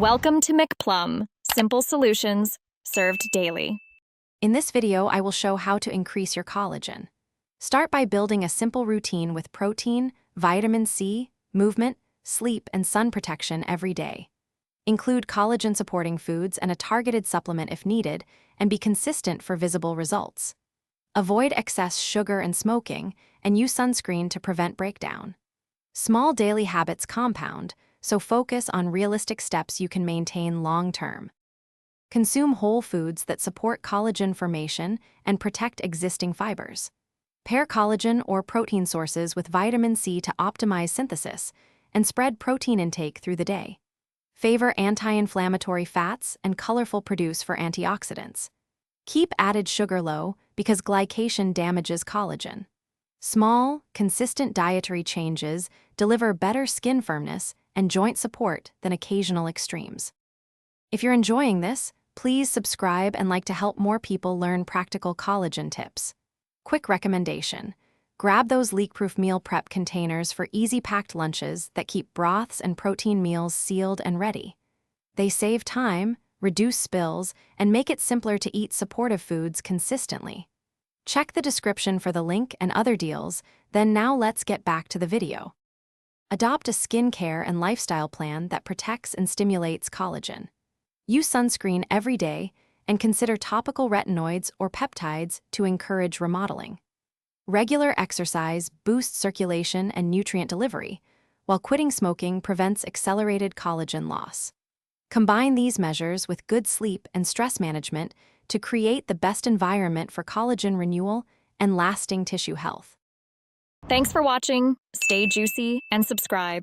Welcome to McPlum, simple solutions served daily. In this video, I will show how to increase your collagen. Start by building a simple routine with protein, vitamin C, movement, sleep, and sun protection every day. Include collagen-supporting foods and a targeted supplement if needed, and be consistent for visible results. Avoid excess sugar and smoking, and use sunscreen to prevent breakdown. Small daily habits compound, so focus on realistic steps you can maintain long-term. Consume whole foods that support collagen formation and protect existing fibers. Pair collagen or protein sources with vitamin C to optimize synthesis, and spread protein intake through the day. Favor anti-inflammatory fats and colorful produce for antioxidants. Keep added sugar low because glycation damages collagen. Small, consistent dietary changes deliver better skin firmness and joint support than occasional extremes. If you're enjoying this, please subscribe and like to help more people learn practical collagen tips. Quick recommendation: grab those leak-proof meal prep containers for easy-packed lunches that keep broths and protein meals sealed and ready. They save time, reduce spills, and make it simpler to eat supportive foods consistently. Check the description for the link and other deals, then now let's get back to the video. Adopt a skincare and lifestyle plan that protects and stimulates collagen. Use sunscreen every day and consider topical retinoids or peptides to encourage remodeling. Regular exercise boosts circulation and nutrient delivery, while quitting smoking prevents accelerated collagen loss. Combine these measures with good sleep and stress management to create the best environment for collagen renewal and lasting tissue health. Thanks for watching. Stay juicy and subscribe.